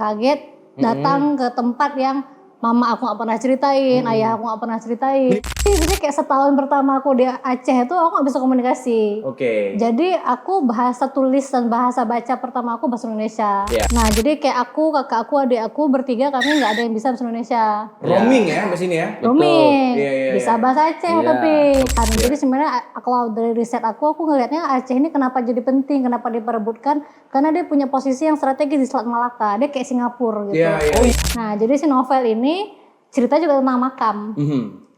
kaget datang ke tempat yang mama aku gak pernah ceritain, ayah aku gak pernah ceritain. Jadi kayak setahun pertama aku di Aceh itu aku gak bisa komunikasi. Jadi aku bahasa tulis dan bahasa baca pertama aku bahasa Indonesia. Nah jadi kayak aku, kakak aku, adik aku bertiga kami gak ada yang bisa bahasa Indonesia. Roaming ya di sini ya? Roaming, bisa bahasa Aceh tapi. Jadi sebenarnya kalau dari riset aku ngelihatnya Aceh ini kenapa jadi penting, kenapa diperebutkan? Karena dia punya posisi yang strategis di Selat Malaka, dia kayak Singapura gitu. Nah jadi si novel ini cerita juga tentang makam.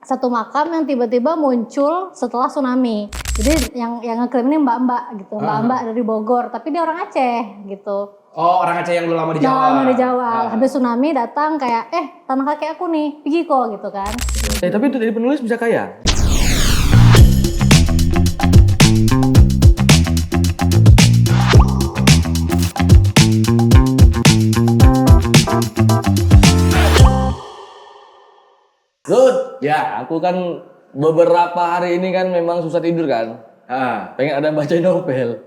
Satu makam yang tiba-tiba muncul setelah tsunami. Jadi yang ngeklaim ini mbak-mbak gitu, mbak-mbak dari Bogor, tapi dia orang Aceh gitu. Oh, orang Aceh yang udah lama di Jawa. Lama di Jawa. Habis tsunami datang kayak, tanah kakek aku nih, pergi kok gitu kan. Tapi untuk jadi penulis bisa kaya? Good. Ya, aku kan beberapa hari ini kan memang susah tidur kan. Pengen ada baca novel.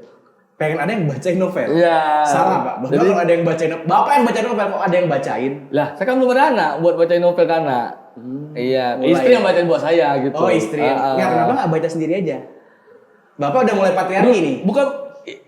Pengen ada yang bacain novel? Iya. Salah Pak, Bapak kalau ada yang bacain novel, Bapak yang baca novel kok ada yang bacain? Lah, saya kan belum ada anak buat bacain novel kan anak. Iya, istri yang bacain buat saya gitu. Oh istri, ya kenapa nggak baca sendiri aja? Bapak udah mulai patriarki nih? Bukan,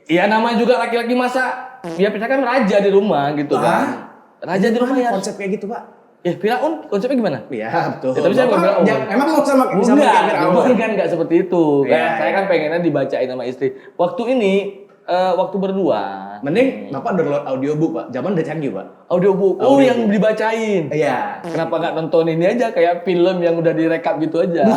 iya namanya juga laki-laki masa, ya kita kan raja di rumah gitu kan. Raja di rumah ya. Konsep kayak gitu Pak? Ya, Firaun konsepnya gimana? Iya betul. Ya, tapi saya bukan Firaun. Emang mau sama bisa kayak Firaun? Kan nggak seperti itu. Saya kan pengennya dibacain sama istri. Waktu ini, waktu berdua. Mending Bapak download audiobook Pak, zaman udah canggih Pak. Audiobook, yang dibacain. Iya. Kenapa nggak nonton ini aja kayak film yang udah direkap gitu aja?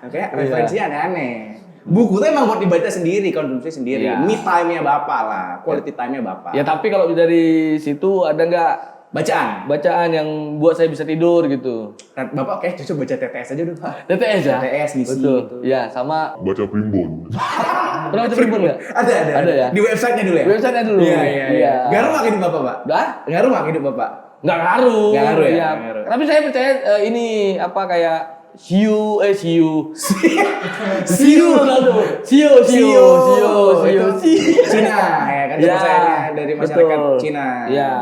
Kayak referensinya aneh-aneh. Buku tuh emang buat dibaca sendiri, konsumsi sendiri. Me time-nya Bapak lah, quality time-nya Bapak. Ya tapi kalau dari situ ada nggak bacaan yang buat saya bisa tidur gitu? Bapak kayak cocok baca TTS aja dulu Pak. TTS ya? TTS misi betul. gitu. Ya sama baca primbon. Pernah baca primbon nggak? Ada ya. Di websitenya dulu ya. Websitenya dulu. Iya. Ngaruh nggak hidup Bapak Pak? Ngaruh nggak hidup Bapak? Nggak ngaruh. Nggak ngaruh ya. Iya. Tapi saya percaya ini apa kayak Siu. Cina ya kan bahasanya dari masyarakat Cina. Iya.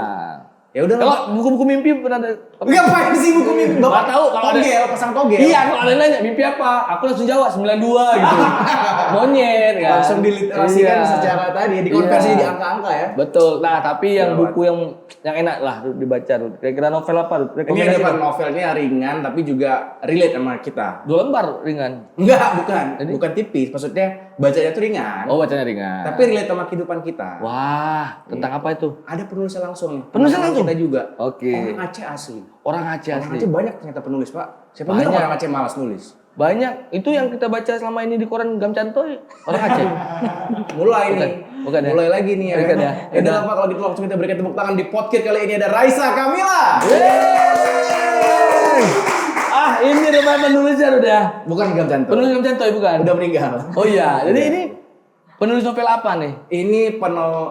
Ya udah. Kalau buku-buku mimpi pernah ada? Ngapain sih buku mimpi? Bapak tahu kalau ada pasang togel. Iya, kalau ada nanya mimpi apa? Aku langsung jawab 92 gitu. Monyet kan. Langsung diliterasikan secara tadi, dikonversi di angka-angka ya. Betul. Nah, tapi yang buku yang enak lah dibaca. Kira-kira novel apa? Ini ada novelnya ringan tapi juga relate sama kita. 2 lembar ringan? Enggak, bukan tipis. Maksudnya bacanya tuh ringan. Oh, bacanya ringan. Tapi relate sama kehidupan kita. Wah, tentang apa itu? Ada penulisnya langsung nih. Penulisnya langsung? Kita juga. Oke. Orang Aceh asli. Orang Aceh asli. Orang Aceh banyak ternyata penulis, Pak. Siapa bilang orang Aceh malas nulis? Banyak. Itu yang kita baca selama ini di koran Gam Cantoy, orang Aceh. Mulai nih. Bukan ya? Mulai lagi nih ya. Bukan ya? Ya udah Pak, kalau gitu langsung kita berikan tepuk tangan di podcast kali ini ada Raisa Kamila. Ini rumah penulisnya udah. Bukan Gam Cantoy. Penulis Gam Cantoy bukan? Udah meninggal. Oh iya. Jadi ini penulis novel apa nih? Ini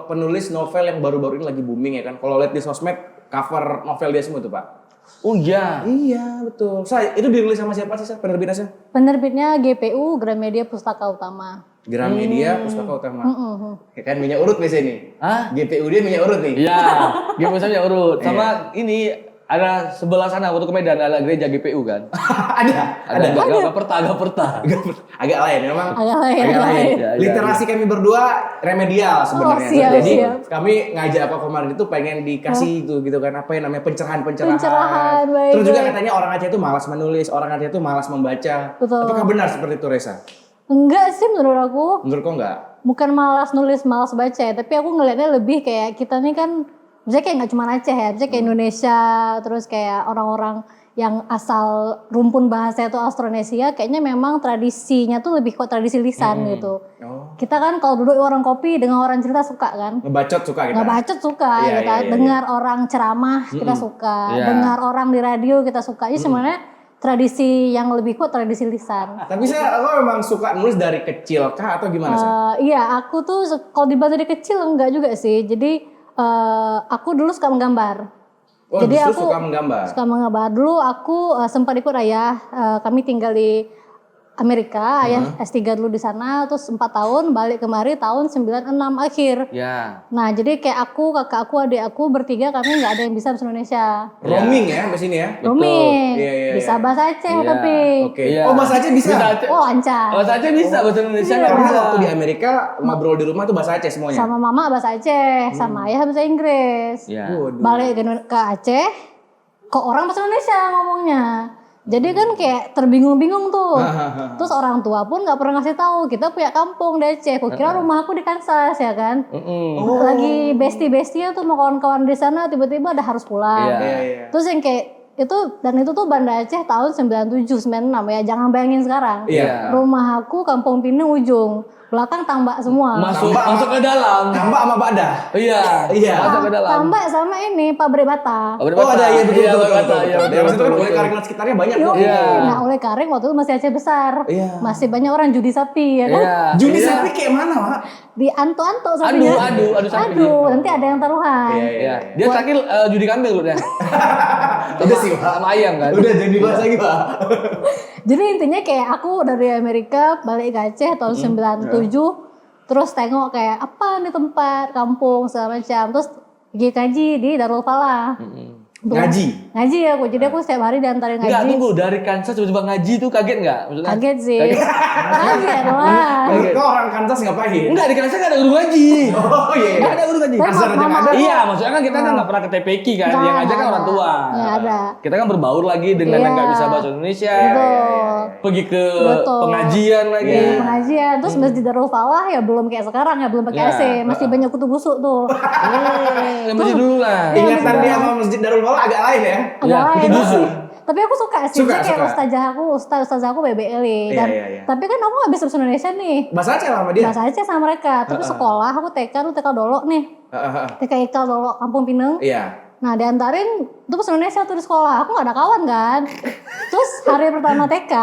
penulis novel yang baru-baru ini lagi booming ya kan. Kalau lihat di sosmed cover novel dia semua tuh Pak. Oh iya. Iya betul. Itu dirilis sama siapa sih penerbitnya? Penerbitnya GPU, Gramedia Pustaka Utama. Gramedia Pustaka Utama. Ya kan minyak urut biasa ini. GPU dia minyak urut nih. Iya. GPU saya minyak urut. Sama ini ada sebelah sana waktu ke Medan ada gereja GPU kan? Ada. Agak perta. Agak lain memang. Agak lain. Ya, literasi kami berdua remedial sebenarnya. Jadi kami ngajak apa kemarin itu pengen dikasih itu gitu kan apa yang namanya pencerahan. Baik. Terus juga katanya orang Aceh itu malas menulis, orang Aceh itu malas membaca. Betul. Apakah benar seperti itu Reza? Enggak sih menurut aku. Menurut kau enggak? Bukan malas nulis, malas baca ya, tapi aku ngelihatnya lebih kayak kita nih kan misalnya kayak nggak cuma Aceh ya, misalnya kayak Indonesia, terus kayak orang-orang yang asal rumpun bahasa itu Austronesia, kayaknya memang tradisinya tuh lebih kok tradisi lisan gitu. Kita kan kalau duduk orang kopi dengan orang cerita suka kan? Ngebacot suka kita. Ngebacot suka kita, dengar orang ceramah kita suka, dengar orang di radio kita suka. Jadi sebenarnya tradisi yang lebih kuat tradisi lisan. Tapi lo memang suka nulis dari kecil kah atau gimana sih? Iya, aku tuh kalau dibilang dari kecil enggak juga sih. Jadi aku dulu suka menggambar. Jadi aku suka menggambar. Suka menggambar. Dulu aku sempat ikut ayah. Kami tinggal di Amerika, ayah S3 dulu di sana, terus 4 tahun, balik kemari tahun 96 akhir. Ya. Nah, jadi kayak aku, kakak aku, adik aku bertiga kami nggak ada yang bisa bahasa Indonesia. Roaming ya di sini ya. Roaming, Iya, iya, bisa iya. bahasa Aceh Iya. tapi. Oke. Iya. Oh, bahasa Aceh bisa. Aceh. Oh, lancar. Bahasa Aceh bisa, bahasa Indonesia nggak Karena bisa. waktu di Amerika ngobrol di rumah tuh bahasa Aceh semuanya. Sama mama bahasa Aceh, sama ayah bahasa Inggris. Ya. Waduh. Balik ke Aceh, kok orang bahasa Indonesia ngomongnya. Jadi kan kayak terbingung-bingung tuh. Terus orang tua pun nggak pernah ngasih tahu kita punya kampung di Aceh. Kok kira rumah aku di Kansas ya kan? Lagi bestie-bestie tuh mau kawan-kawan di sana tiba-tiba udah harus pulang. Iya. Iya, iya. Terus yang kayak itu dan itu tuh Banda Aceh tahun 97 96 ya. Jangan bayangin sekarang. Iya. Rumah aku Kampung Pinang ujung, belakang tambak semua. Masuk Tambah ke dalam. Tambah sama Badah. Iya. Iya. Masuk ke dalam. Tambak sama ini pabrik bata. Pabrik Oh bata. ada iya betul Iya, betul pabrik betul. bata. Iya, betul. betul, Daerah situ kan betul, oleh karing sekitarnya banyak Yo, kok. Iya. Nah, oleh Karing waktu itu masih Aceh besar. Iya. Masih banyak orang judi sapi ya kan. Iya. Judi Iya. sapi kayak mana, Pak? Di anto-anto sapinya. Adu sapi. Aduh, nanti ada yang taruhan. Iya, Iya. Dia terakhir judi kambing loh dia. Udah sih, Pak. Sama ayam kan. Udah jadi bahas lagi, Pak. Jadi intinya kayak aku dari Amerika balik ke Aceh tahun 97, terus tengok kayak apa nih tempat, kampung segala macam. Terus pergi kaji di Darul Falah. Ngaji. Ngaji ya aku, jadi aku setiap hari diantarin Enggak, ngaji. tunggu, dari Kansas tiba-tiba ngaji tuh kaget enggak? Maksudnya? Kaget sih. Kaget lah. Menurut kau orang Kansas ngapain? Enggak, di Kansas enggak ada guru ngaji. Oh iya. Enggak ada guru ngaji. Tapi Kansas aja mama nggak ada. aku- Iya, maksudnya kan kita kan nggak pernah ke TPQ kan, Nggak, yang ngajak kan nggak orang tua. Nggak ada. Kita kan berbaur lagi dengan yang nggak Iya. bisa bahasa Indonesia. Betul. Pergi ke Betul. pengajian lagi. Di pengajian, terus Masjid Darul Falah ya belum kayak sekarang ya, belum pakai Ya. AC, masih banyak kutu busuk tuh. Yang masih dulu lah. Ingatan dia sama Masjid Darul Falah agak lain ya. Agak Iya, lain. kutu busuk. Tapi aku suka sih, Suka, dia kayak suka. ustazah aku BBL dan Iya, iya. tapi kan aku nggak bisa bahasa Indonesia nih. Bahasa Aceh lah sama dia. Bahasa Aceh sama mereka. Terus sekolah aku TK tuh TK Dolok nih. TK Ikal Dolok Kampung Pinang. Iya. Nah diantarin tuh bahasa Indonesia tuh di sekolah. Aku gak ada kawan kan. Terus hari pertama TK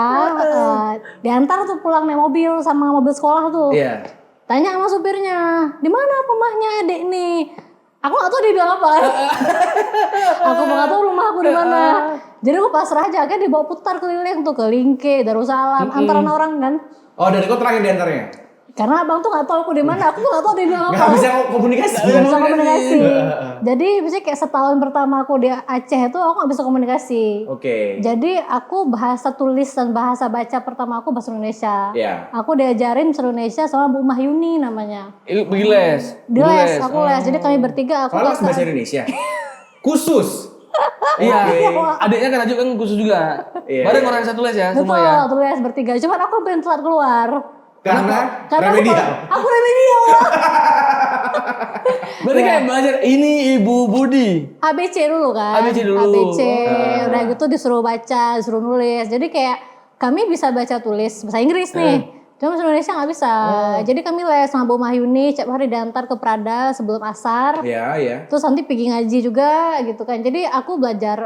diantar tuh pulang naik mobil sama mobil sekolah tuh. Iya. Tanya sama supirnya, di mana rumahnya adik nih? Aku gak tahu dia bilang apa kan. Aku gak tahu rumah aku di mana. Jadi aku pasrah aja, akhirnya dibawa putar keliling tuh ke Lingke, Darussalam, antaran orang kan. Oh dari kau terakhir diantaranya? Karena abang tuh gak tahu aku di mana, aku gak tahu dia bilang Nggak apa. bisa komunikasi. Nggak bisa komunikasi. Jadi misalnya kayak setahun pertama aku di Aceh itu aku gak bisa komunikasi. Oke. Jadi aku bahasa tulis dan bahasa baca pertama aku bahasa Indonesia. Iya. Aku diajarin bahasa Indonesia sama Bu Mahyuni namanya. Pergi les. Di les, aku les. Jadi kami bertiga, aku Kalau bahasa Indonesia. Khusus. Iya. Oke. Adiknya kan Ajuk kan khusus juga. Iya, Bareng iya. orang satu les ya, betul, semua ya. tulis bertiga. Cuman aku pengen telat keluar. Karena Karena remedial. aku remedial. Berarti kayak belajar ini Ibu Budi. ABC dulu kan. ABC dulu. ABC. Udah gitu disuruh baca, disuruh nulis. Jadi kayak kami bisa baca tulis bahasa Inggris nih. Cuma bahasa Indonesia nggak bisa. Jadi kami les sama Bu Mahyuni, setiap hari diantar ke Prada sebelum asar. Iya, iya. Terus nanti pergi ngaji juga gitu kan. Jadi aku belajar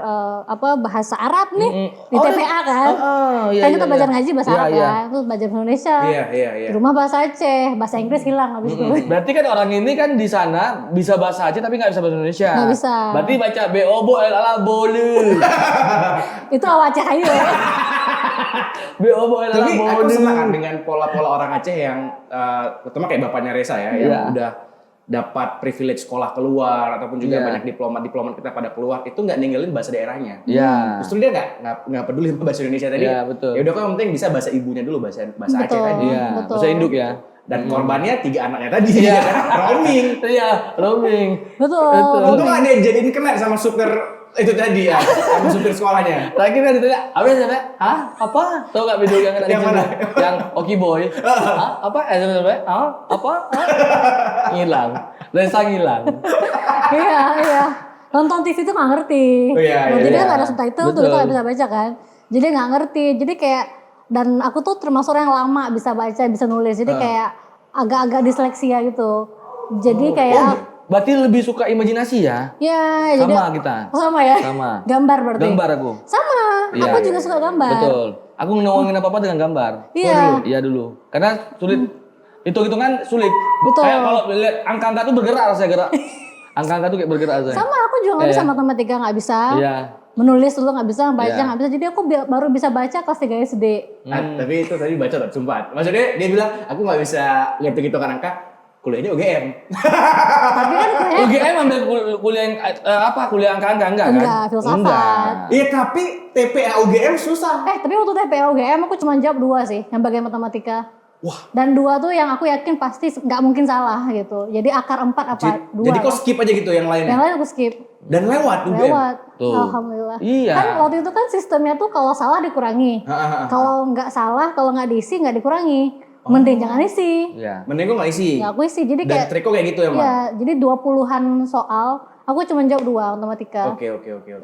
bahasa Arab nih di TPA kan. Iya, Kan kita iya, belajar iya. ngaji bahasa Iya, Arab iya. kan. Terus belajar bahasa Indonesia. Iya, iya, iya. Di rumah bahasa Aceh, bahasa Inggris hilang habis itu. Berarti kan orang ini kan di sana bisa bahasa Aceh tapi nggak bisa bahasa Indonesia. Nggak bisa. Berarti baca BO ala bolu. Itu awal Aceh aja. BO ala Tapi aku bolu. senang kan dengan pola-pola orang Aceh yang terutama kayak bapaknya Reza ya, yang Iya. udah dapat privilege sekolah keluar ataupun juga Iya. banyak diplomat kita pada keluar itu nggak ninggalin bahasa daerahnya. Iya. Justru dia nggak peduli sama bahasa Indonesia tadi. Iya, betul. Ya udah kok yang penting bisa bahasa ibunya dulu bahasa Aceh Betul. tadi. Iya, Betul. bahasa induk ya. Dan korbannya 3 anaknya tadi Iya. ya kan? Roaming. Iya, roaming. Betul. Untung nggak dia jadiin kena sama supir itu tadi ya, sama supir sekolahnya. Terakhir kan ditanya, apa ya sampai? Hah? Apa? Tahu nggak video yang ada di Yang situ? mana? Yang Oki Boy. Hah? Apa? Sampai? Hah? Apa? Hah? Ngilang. Lensa ngilang. Iya, iya. Nonton TV tuh nggak ngerti. Oh, iya, Nah, iya, jadi iya. kan nggak ada subtitle tuh Betul. kita nggak bisa baca kan. Jadi nggak ngerti. Jadi kayak dan aku tuh termasuk orang yang lama bisa baca, bisa nulis. Jadi kayak agak-agak disleksia gitu. Jadi kayak Berarti lebih suka imajinasi ya? ya jadi Sama kita. Oh, sama ya. Sama. Gambar berarti. Gambar aku. Sama. Iya, aku iya, juga suka gambar. Betul. Aku ngomongin apa-apa dengan gambar. Iya. Iya dulu. Karena sulit. Hitung-hitungan sulit. Betul. Kayak kalau lihat angka-angka tuh bergerak rasanya gerak. Angka-angka tuh kayak bergerak rasanya. Sama aku juga nggak bisa Iya. matematika nggak bisa. Iya. menulis dulu nggak bisa, baca Iya. nggak bisa. Jadi aku baru bisa baca kelas 3 SD. Tapi itu tadi baca tak sumpah. Maksudnya dia bilang aku nggak bisa ngitung angka, kuliahnya UGM. Tapi kan kayak UGM ambil kuliah yang, kuliah angka-angka enggak kan? Enggak, filsafat. Enggak. Iya tapi TPA UGM susah. tapi waktu TPA UGM aku cuma jawab 2 sih, yang bagian matematika. Wah. Dan 2 tuh yang aku yakin pasti nggak mungkin salah gitu. Jadi akar 4 apa 2. Jadi kok skip aja gitu yang lainnya. Yang lain aku skip. Dan lewat UGM. Lewat. Tuh. Alhamdulillah. Iya. Kan waktu itu kan sistemnya tuh kalau salah dikurangi. Kalau nggak salah, kalau nggak diisi nggak dikurangi. Mending jangan isi. Iya. Mending gue nggak isi. Ya aku isi. Jadi Dan kayak triknya kayak gitu ya, Bang? ya, jadi 20-an soal, aku cuma jawab 2 matematika. Oke.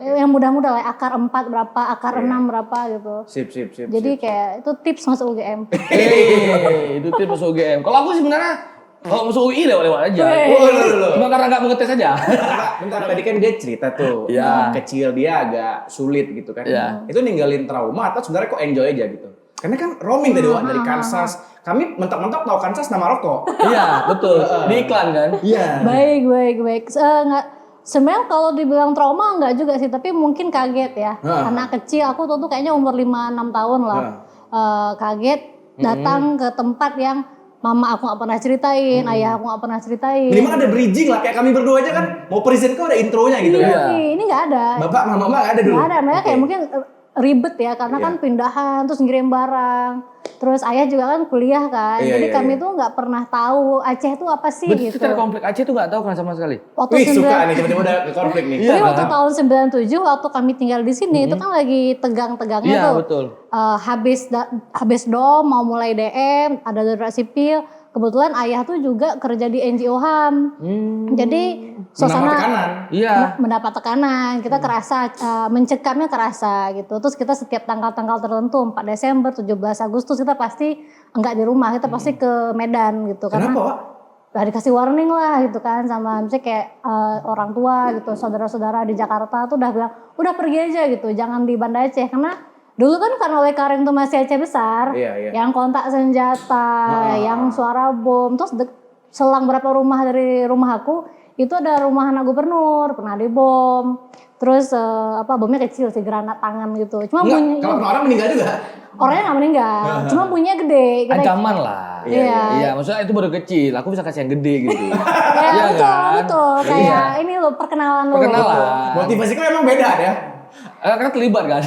Yang mudah-mudah lah, akar 4 berapa, akar 6 berapa gitu. Sip. Jadi kayak itu tips masuk UGM. Itu tips masuk UGM. Kalau aku sebenarnya kalau masuk UI lewat-lewat aja. Loh. Cuma karena nggak mau ngetes aja. Bentar, tadi kan dia cerita tuh, Iya. kecil dia agak sulit gitu kan. Iya. Itu ninggalin trauma atau sebenarnya kok enjoy aja gitu? Karena kan roaming tadi Wak, dari Kansas. Kami mentok-mentok tahu Kansas nama rokok. Iya, betul. Di iklan kan? Iya. Baik. Nggak, sebenarnya kalau dibilang trauma enggak juga sih, tapi mungkin kaget ya. Anak kecil, aku tuh kayaknya umur 5-6 tahun lah. Kaget datang ke tempat yang mama aku nggak pernah ceritain, ayah aku nggak pernah ceritain. Minimal ada bridging lah, kayak kami berdua aja kan mau present kok ada intronya gitu Iya, ya. ini nggak ada. Bapak, mama nggak ada dulu. Nggak ada, mereka kayak Oke. mungkin ribet ya, karena kan pindahan, terus ngirim barang. Terus ayah juga kan kuliah kan, Iya, jadi iya, kami iya. tuh nggak pernah tahu Aceh itu apa sih Berarti gitu. secara konflik Aceh tuh nggak tahu kan sama sekali. Waktu Wih, suka 9 nih tiba-tiba udah ke konflik nih. Iya, Tapi waktu kan? tahun 97 waktu kami tinggal di sini itu kan lagi tegang-tegangnya Iya, tuh. betul. Habis dom mau mulai DM, ada darurat sipil. Kebetulan ayah tuh juga kerja di NGO HAM. Jadi Menambah suasana tekanan. Iya. mendapat tekanan, kita kerasa mencekamnya kerasa gitu. Terus kita setiap tanggal-tanggal tertentu 4 Desember, 17 Agustus kita pasti enggak di rumah, kita pasti ke Medan gitu. Kenapa, Wak? Udah dikasih warning lah gitu kan sama misalnya kayak orang tua gitu, saudara-saudara di Jakarta tuh udah bilang udah pergi aja gitu, jangan di Banda Aceh karena dulu kan karena Lekaring tuh masih Aceh besar, Iya. yang kontak senjata, yang suara bom, terus selang berapa rumah dari rumah aku itu ada rumah anak gubernur pernah dibom, terus bomnya kecil sih, granat tangan gitu, cuma Enggak, bunyi kalau kena orang meninggal juga. orangnya nggak meninggal, cuma bunyinya gede. Ancaman lah. Iya. Iya, maksudnya itu baru kecil. Aku bisa kasih yang gede gitu. Ya, Iya betul, kan? kayak ini loh perkenalan lo. Perkenalan. Motivasi kau emang beda ya. Karena terlibat kan.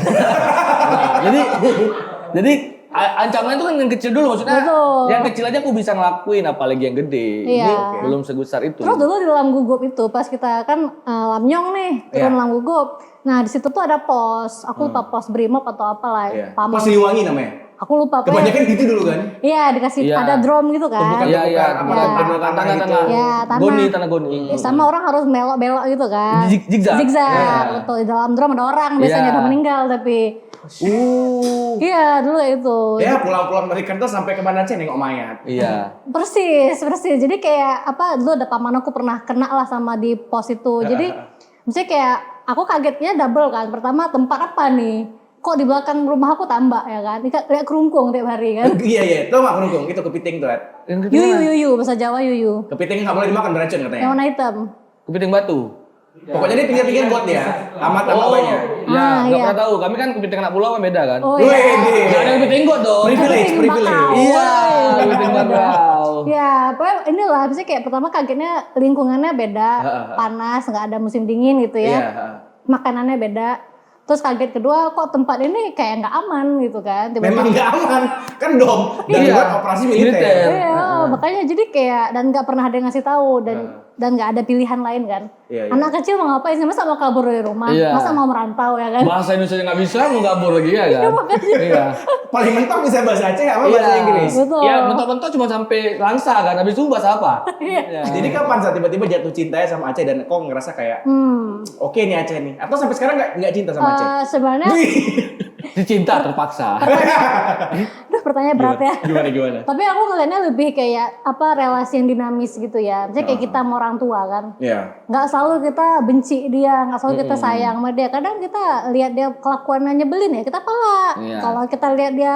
jadi ancaman itu kan yang kecil dulu maksudnya. Betul. Yang kecil aja aku bisa ngelakuin apalagi yang gede. Iya. Ini belum sebesar itu. Terus dulu di dalam gugup itu pas kita kan Lamnyong nih turun dalam gugup. Nah di situ tuh ada pos, aku lupa pos Brimob atau apalah, Iya. Pamong. Pos Siliwangi namanya. Aku lupa pokoknya. Kebanyakan gitu dulu kan. Iya dikasih Iya. ada drum gitu kan. Iya, Tumpukan, tanah tanah gitu. Iya, tanah. Tanah goni. Sama orang harus belok-belok gitu kan. Zigzag. Zigzag. Iya. Betul, di dalam drum ada orang biasanya Iya. udah meninggal tapi. Iya dulu itu. Ya pulang-pulang dari kantor sampai ke Banda Aceh nengok mayat. Iya. Persis. Jadi kayak apa dulu ada paman aku pernah kena lah sama di pos itu. Jadi misalnya kayak aku kagetnya double kan. Pertama tempat apa nih? Kok di belakang rumah aku tambak ya kan? Kayak kerungkung tiap hari kan. Iya. Tahu nggak kerungkung? Itu kepiting tuh. Ed. Yang kedua, Yuyu bahasa Jawa yuyu. Kepiting nggak boleh dimakan beracun katanya. Yang warna hitam. kepiting batu. Pokoknya dia pinggir-pinggir buat dia. Amat banyak. Ya, nggak iya. pernah tahu. Kami kan kepiting anak pulau kan beda kan. Oh Wih, iya. Nggak ada kepiting got dong. Privilege, Kepiting privilege. bakau. Iya, Woi. kepiting bakau. Ya, pokoknya inilah misalnya kayak pertama kagetnya lingkungannya beda, panas, nggak ada musim dingin gitu ya. Iya. Makanannya beda. Terus kaget kedua kok tempat ini kayak nggak aman gitu kan. Memang nggak aman. Kan dom. Dan Iya. buat operasi militer. Iya, makanya jadi kayak dan nggak pernah ada yang ngasih tahu dan nggak ada pilihan lain kan. Iya. Anak kecil mau ngapain sih? Masa mau kabur dari rumah? Iya. Masa mau merantau ya kan? Bahasa Indonesia nggak bisa, mau kabur lagi ya kan? Iya. Paling mentok bisa bahasa Aceh apa bahasa Inggris. Betul. Ya, mentok-mentok cuma sampai Langsa kan, habis itu bahasa apa? Iya. Jadi kapan saat tiba-tiba jatuh cintanya sama Aceh dan kok ngerasa kayak oke nih Aceh nih? Atau sampai sekarang nggak cinta sama Aceh? Sebenarnya, Dicinta terpaksa. aduh pertanyaan berat ya. Gimana? Tapi aku ngeliatnya lebih kayak apa relasi yang dinamis gitu ya. Misalnya kayak kita sama orang tua kan. Iya. Nggak selalu kita benci dia, nggak selalu kita sayang sama dia. Kadang kita lihat dia kelakuannya nyebelin ya kita palak. Iya. Kalau kita lihat dia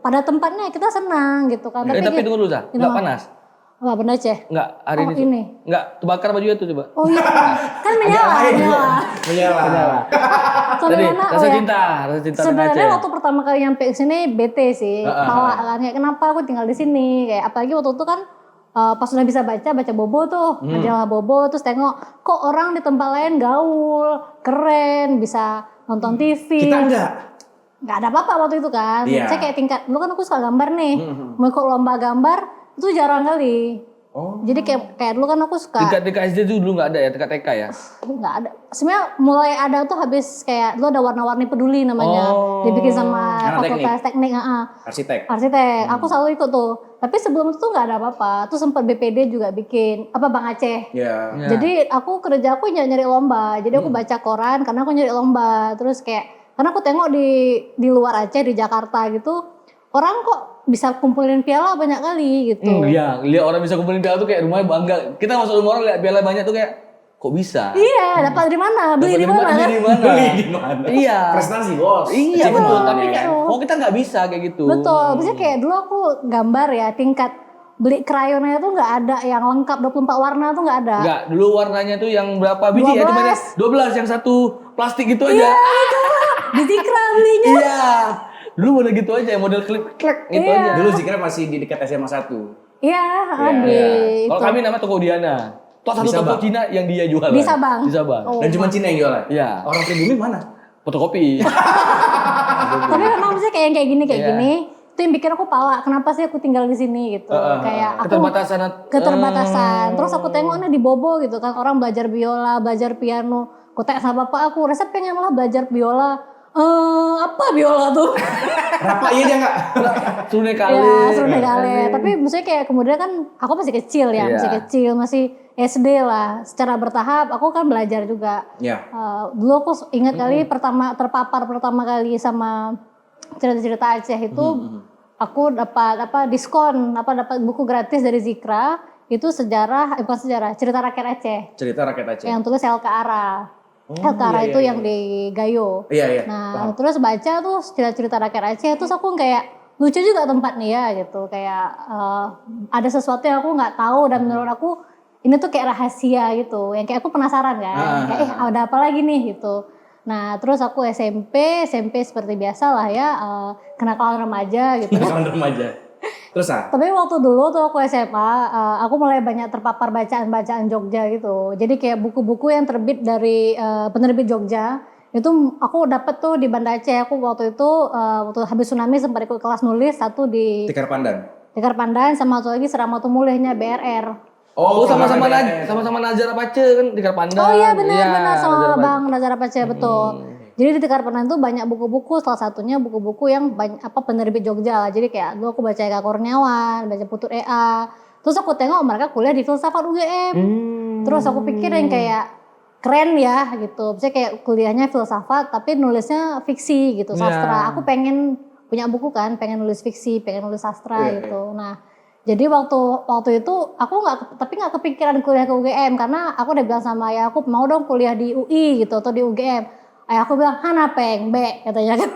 pada tempatnya kita senang gitu kan. Tapi tunggu dulu, Zah. Nggak Kenapa? panas? Apa Banda Aceh? Enggak, hari Oh, ini. ini. Enggak, terbakar baju itu coba. Oh iya, kan menyala. Menyala. Sampai Tadi, mana? rasa cinta dengan Sebenarnya Aceh. waktu pertama kali nyampe ke sini bete sih, pala kan kayak kenapa aku tinggal di sini, kayak apalagi waktu itu kan pas udah bisa baca Bobo tuh, majalah Bobo, terus tengok kok orang di tempat lain gaul, keren, bisa nonton TV. Kita enggak. Nggak ada apa-apa waktu itu kan. Iya. Saya kayak tingkat, dulu kan aku suka gambar nih, mau ikut lomba gambar itu jarang kali. Oh. Jadi kayak dulu kan aku suka Tingkat SD itu dulu nggak ada ya, tingkat TK ya? nggak ada. Sebenarnya mulai ada tuh habis kayak dulu ada warna-warni peduli namanya, dibikin sama Anak fakultas teknik, arsitek. Aku selalu ikut tuh. Tapi sebelum itu tuh nggak ada apa-apa. Tuh sempat BPD juga bikin apa Bang Aceh. Iya. Jadi aku kerja aku nyari lomba. Jadi aku baca koran karena aku nyari lomba. Terus kayak karena aku tengok di luar Aceh di Jakarta gitu orang kok bisa kumpulin piala banyak kali gitu. Iya, lihat orang bisa kumpulin piala tuh kayak rumahnya bangga. Kita masuk rumah orang lihat piala banyak tuh kayak kok bisa? Iya, dapat dari mana? Beli di mana? Beli di mana? Beli di mana? Iya. Prestasi, Bos. Iya Achievement, betul, ya tapi kan? kan kok kita nggak bisa kayak gitu. Betul, misalnya kayak dulu aku gambar ya tingkat beli krayonnya tuh nggak ada yang lengkap 24 warna tuh nggak ada. Enggak, dulu warnanya tuh yang berapa biji ya? 12. Cuma 12 yang satu plastik gitu aja. Iya, itu di Zikra belinya. Iya. Dulu model gitu aja, model klek gitu Iya. aja. Dulu Zikra masih di dekat SMA 1. Iya, ada Iya. Kalau itu. kami nama toko Diana. Toh satu Di toko Sabang. Cina yang dia jualan. Di Sabang. Di Sabang. Oh. Dan cuma Cina yang jualan? Iya. Orang pribumi mana? Fotokopi. Tapi memang misalnya kayak gini Iya. gini, itu yang bikin aku pala. Kenapa sih aku tinggal di sini gitu? Kayak aku keterbatasan. Terus aku tengok nih di Bobo gitu kan orang belajar biola, belajar piano. Aku tanya sama bapak aku, rasa pengen malah belajar biola. Apa biola tuh? Rapa iya dia enggak? Suruh kali. Ya, seru kali. Tapi maksudnya kayak kemudian kan aku masih kecil ya, Iya. masih kecil, masih SD lah. Secara bertahap aku kan belajar juga. Iya. Dulu aku ingat kali terpapar pertama kali sama cerita-cerita Aceh itu aku dapat diskon, dapat buku gratis dari Zikra. Itu bukan sejarah, cerita rakyat Aceh. Cerita rakyat Aceh. Yang tulis LK Ara. LK Ara itu yang di Gayo. Iya. Nah, terus baca tuh cerita-cerita rakyat Aceh, terus aku kayak lucu juga tempat nih ya gitu. Kayak ada sesuatu yang aku nggak tahu dan menurut aku ini tuh kayak rahasia gitu. Yang kayak aku penasaran kan. Kayak ada apa lagi nih gitu. Nah, terus aku SMP seperti biasa lah ya, kenakalan remaja gitu. Kenakalan remaja. Terus Tapi waktu dulu tuh aku SMA, aku mulai banyak terpapar bacaan-bacaan Jogja gitu. Jadi kayak buku-buku yang terbit dari penerbit Jogja, itu aku dapet tuh di Banda Aceh. Aku waktu itu waktu habis tsunami sempat ikut kelas nulis, satu di Tikar Pandan. Tikar Pandan sama satu lagi Seramatu Mulihnya BRR. Oh, sama-sama BRR. sama-sama Nazar Pace kan di Karpanda. Oh iya benar sama Nazar Pace. Bang Nazar Pace betul. Jadi di Tikar Pandan tuh banyak buku-buku, salah satunya buku-buku yang penerbit Jogja lah. Jadi kayak dulu aku baca Eka Kurniawan, baca Putut EA. Terus aku tengok mereka kuliah di filsafat UGM. Terus aku pikir yang kayak keren ya gitu. Misalnya kayak kuliahnya filsafat tapi nulisnya fiksi gitu, sastra. Aku pengen punya buku kan, pengen nulis fiksi, pengen nulis sastra gitu. Nah, jadi waktu itu aku nggak kepikiran kuliah ke UGM karena aku udah bilang sama ayah aku mau dong kuliah di UI gitu atau di UGM. Ayah aku bilang Hana peng be katanya kan.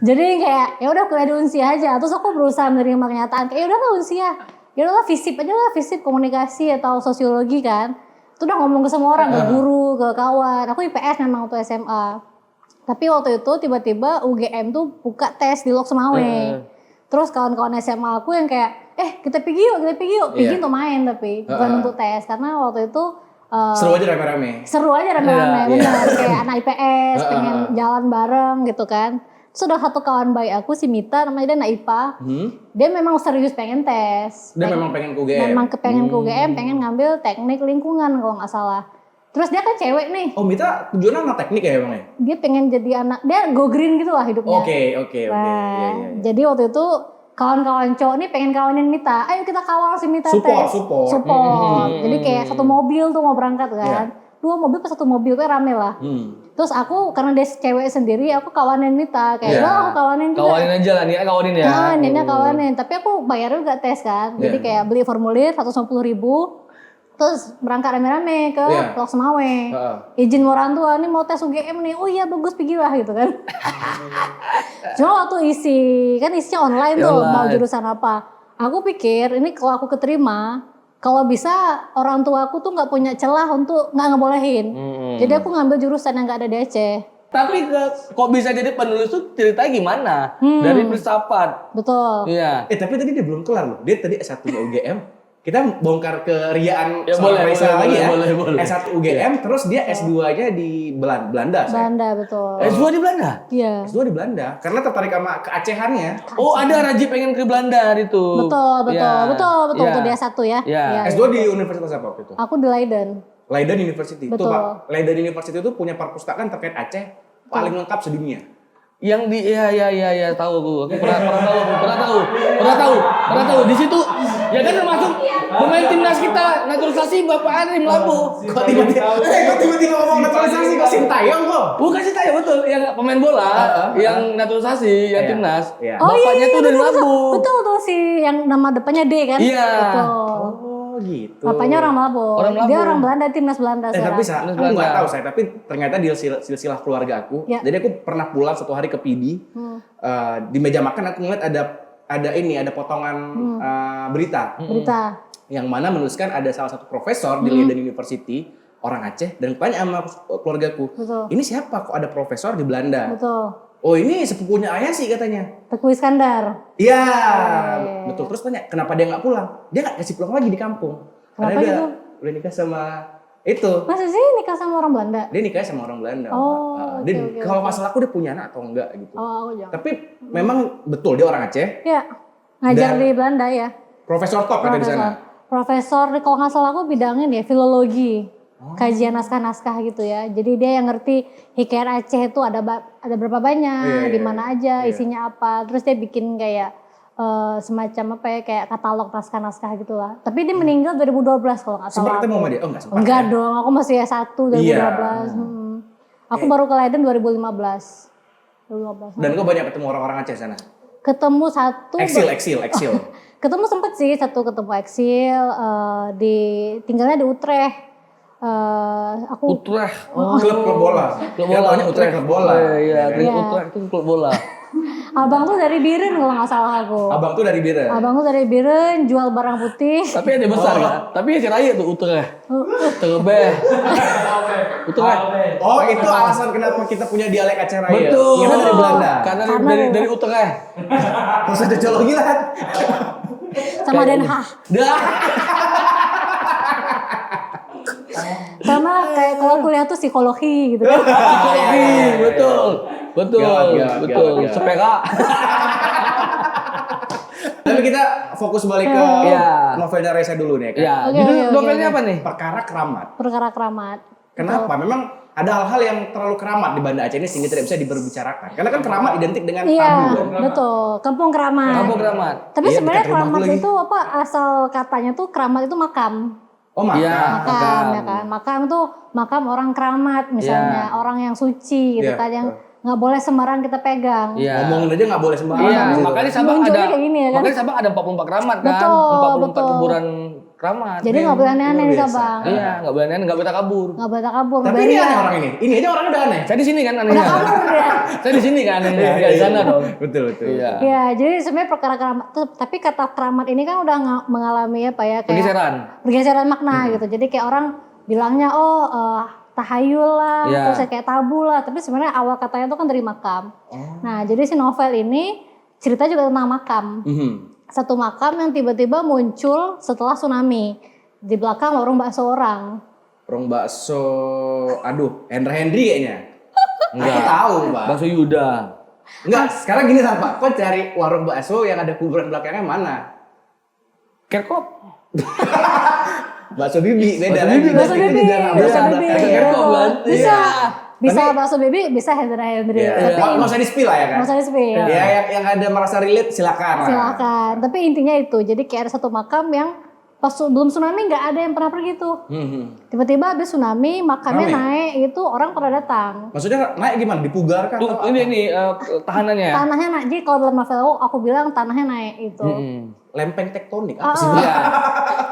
Jadi kayak ya udah kuliah di Unsia aja. Terus aku berusaha menerima kenyataan kayak ya udah lah Unsia. Ya udah lah FISIP aja lah, FISIP komunikasi atau sosiologi kan. Itu udah ngomong ke semua orang, ke guru, ke kawan. Aku IPS memang waktu SMA. Tapi waktu itu tiba-tiba UGM tuh buka tes di Lok Semawe. Terus kawan-kawan SMA aku yang kayak kita pergi yuk. Pergi untuk main tapi bukan untuk tes karena waktu itu seru aja rame-rame. Benar. Kayak anak IPS pengen jalan bareng gitu kan. Terus ada satu kawan baik aku si Mita namanya dia anak IPA. Dia memang serius pengen tes. Dia memang pengen ke UGM. Memang kepengen ke UGM, pengen ngambil teknik lingkungan kalau nggak salah. Terus dia kan cewek nih. Oh Mita tujuannya anak teknik ya Bang ya? Dia pengen jadi dia go green gitu lah hidupnya. Oke. Nah, jadi waktu itu kawan-kawan cowok nih pengen kawanin Mita. Ayo kita kawal si Mita tes. Support. Jadi kayak satu mobil tuh mau berangkat kan. 2 mobil pas 1 mobil kayak rame lah. Terus aku karena dia cewek sendiri aku kawanin Mita. Kayak aku kawanin juga. Kawanin aja lah nih, kawanin ya. Nah, niatnya kawanin. Tapi aku bayarnya juga tes kan. Jadi kayak beli formulir 150.000. Terus berangkat rame-rame ke Lok Semawe. Izin orang tua, nih mau tes UGM nih. Oh iya bagus, pergi lah gitu kan. Cuma waktu isinya online tuh, mau jurusan apa. Aku pikir ini kalau aku keterima, kalau bisa orang tua aku tuh nggak punya celah untuk nggak ngebolehin. Jadi aku ngambil jurusan yang nggak ada di Aceh. Tapi kok bisa jadi penulis tuh ceritanya gimana? Dari filsafat. Betul. Iya. Tapi tadi dia belum kelar loh. Dia tadi S1-nya UGM. Kita bongkar keriaan Ya, seorang Raisa lagi ya. boleh. S1 UGM, terus dia S2-nya di Belanda. Belanda, betul. S2 di Belanda? Iya. S2 di Belanda. Karena tertarik sama keacehannya. Oh, ada Raji pengen ke Belanda itu. Betul. Iya. Betul. Iya. Tuh dia satu ya. Iya. Iya, S2 iya. di universitas apa waktu itu? Aku di Leiden. Leiden University. Tuh Betul. Pak, Leiden University itu punya perpustakaan terkait Aceh paling lengkap sedunia. Yang di iya tahu aku pernah tahu di situ ya kan termasuk pemain timnas kita naturalisasi Bapak Ari Melabu. Kok tiba-tiba ngomong naturalisasi kok Sintayong kok? Bukan sih tahu betul yang pemain bola yang naturalisasi yang Iya. timnas. Iya. Bapaknya tuh dari Melabu. Betul tuh si yang nama depannya D kan? Iya. Betul. Oh gitu. Bapaknya orang Melabu. Orang Melabu. Dia orang Belanda, timnas Belanda Tapi sekarang. aku nggak tahu tapi ternyata di silsilah keluarga aku. Ya. Jadi aku pernah pulang suatu hari ke PD. Di meja makan aku ngeliat ada potongan berita. Berita. Yang mana menuliskan ada salah satu profesor di Leiden University orang Aceh dan tanya sama keluargaku. Betul. Ini siapa kok ada profesor di Belanda? Betul. Oh ini sepupunya ayah sih katanya. Teguh Iskandar. Iya, Oke. betul. Terus tanya, kenapa dia nggak pulang? Dia nggak kasih pulang lagi di kampung. Kenapa Karena dia gitu? udah nikah sama itu. Masa sih nikah sama orang Belanda? Dia nikahnya sama orang Belanda. Oh, Dia, oke. kalau nggak salah aku dia punya anak atau enggak gitu. Oh, aku jangan. Tapi memang betul dia orang Aceh. Ya, ngajar Dan- di Belanda ya. Profesor top kata di sana. Profesor, kalau nggak salah aku bidangin ya filologi. Kajian naskah-naskah gitu ya. Jadi dia yang ngerti hikayat Aceh itu ada berapa banyak, Iya, di mana aja, iya. isinya apa. Terus dia bikin kayak semacam apa ya, kayak katalog naskah-naskah gitu lah. Tapi dia meninggal 2012 kalau nggak salah. Sempat ketemu aku. sama dia? Oh nggak sempat. Enggak ya? dong, aku masih S1 2012. Aku baru ke Leiden 2015. 2015. Dan kok banyak ketemu orang-orang Aceh sana? Ketemu satu. Eksil. Ketemu sempet sih ketemu eksil di tinggalnya di Utrecht. Aku Utrecht. Klub bola. Klub Dia bola. taunya Utrecht klub bola. Iya, Iya. Utrecht itu klub bola. abang tuh dari Biren kalau nggak salah aku. Abang tuh dari Bira. Abang tuh dari Biren jual barang putih. Tapi ada besar kan? Tapi si Raya tuh Utrecht. Terbeh. Utrecht. Oh itu alasan kenapa kita punya dialek Aceh Raya. Betul. Karena dari Belanda. Karena Karena dari Utrecht. Nggak usah cocologi lah. Sama Den Haag. Dah. Sama kayak kalau kuliah tuh psikologi gitu kan. Psikologi, betul. Gawat. Sepeka. Tapi kita fokus balik ke Iya. novelnya Raisa dulu nih kan. Ya, Oke, judul oke, novelnya oke. apa nih? Perkara keramat. Perkara keramat. Kenapa? Memang ada hal-hal yang terlalu keramat di Banda Aceh ini sehingga tidak bisa diberbicarakan. Karena kan keramat identik dengan Iya, tabu. Kan? betul. Kampung keramat. Kampung Keramat. Tapi Iya, sebenarnya dekat rumahku keramat lagi. itu apa asal katanya tuh keramat itu makam. Oh maka. Iya. Makam ya kan. Makam tuh makam orang keramat misalnya, orang yang suci gitu Iya, kan yang nggak boleh sembarang kita pegang. Iya. Ngomongin aja nggak boleh sembarangan. Iya, gitu. makanya Sabang Munculnya ada kayak gini ya kan? makanya Sabang ada 44 keramat kan? Betul, 44 betul. kuburan keramat. Jadi nggak boleh aneh-aneh luar di biasa. Sabang. Iya, enggak boleh aneh, enggak boleh kabur. Nggak boleh kabur. Tapi ini aneh orang ini. Ini aja orangnya udah aneh. Saya di sini kan anehnya. Udah kabur ya. Saya di sini kan anehnya, enggak di sana dong. Betul. Iya. Ya, jadi sebenarnya perkara keramat tuh, tapi kata keramat ini kan udah mengalami apa ya kayak pergeseran makna gitu. Jadi kayak orang bilangnya tahayul lah, Iya. terus kayak tabu lah. Tapi sebenarnya awal katanya tuh kan dari makam. Nah, jadi si novel ini cerita juga tentang makam. Satu makam yang tiba-tiba muncul setelah tsunami di belakang warung bakso orang. Warung bakso, aduh, Henry kayaknya. Enggak. Aku tahu, Pak. Bakso Yuda. Enggak, sekarang gini lah, Pak. Kok cari warung bakso yang ada kuburan belakangnya mana? Kerkop. Bakso Bibi, beda Bakso lagi. Bibi, Bakso Itu Bibi, juga nggak bakso bisa. Bibi. Bakso Kerkop kan? Bisa. Iya. Bisa Tapi- bakso Bibi, bisa Hendra. Iya. Tapi Nggak usah di-spill lah ya kan? nggak usah di-spill. Ya, yang ada merasa relate silakan. lah. Silakan. Tapi intinya itu, jadi kayak ada satu makam yang pas belum tsunami nggak ada yang pernah pergi tuh. Tiba-tiba habis tsunami, makamnya Rame. naik itu orang pada datang. Maksudnya naik gimana? Dipugar kan? Tuh, ini tahanannya. Tanahnya naik. Jadi kalau dalam novel aku bilang tanahnya naik itu. Lempeng tektonik apa sih? Iya.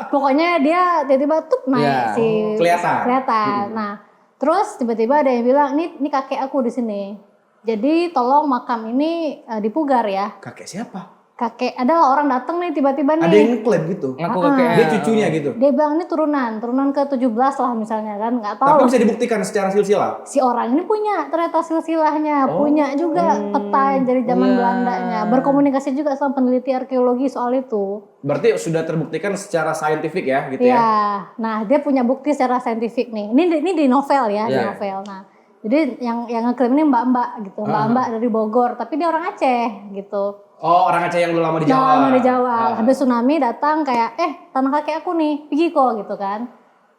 Pokoknya dia tiba-tiba tuh naik Iya. sih. Kelihatan. Nah, terus tiba-tiba ada yang bilang, ini kakek aku di sini. Jadi tolong makam ini dipugar ya. Kakek siapa? kakek, adalah orang datang nih tiba-tiba nih. Ada yang ngeklaim gitu. Ngaku kakek. Dia cucunya gitu. Dia bilang ini turunan ke 17 lah misalnya kan, nggak tahu. Tapi bisa dibuktikan secara silsilah. Si orang ini punya ternyata silsilahnya, punya juga peta dari zaman Belandanya, berkomunikasi juga sama peneliti arkeologi soal itu. Berarti sudah terbuktikan secara saintifik ya gitu ya. Iya, nah dia punya bukti secara saintifik nih. Ini di novel ya, di novel. Nah, jadi yang ngeklaim ini mbak-mbak gitu, mbak-mbak dari Bogor, tapi dia orang Aceh gitu. Oh, orang Aceh yang udah lama di Jawa. Lama di Jawa. Habis tsunami datang kayak, tanah kakek aku nih, pergi kok gitu kan.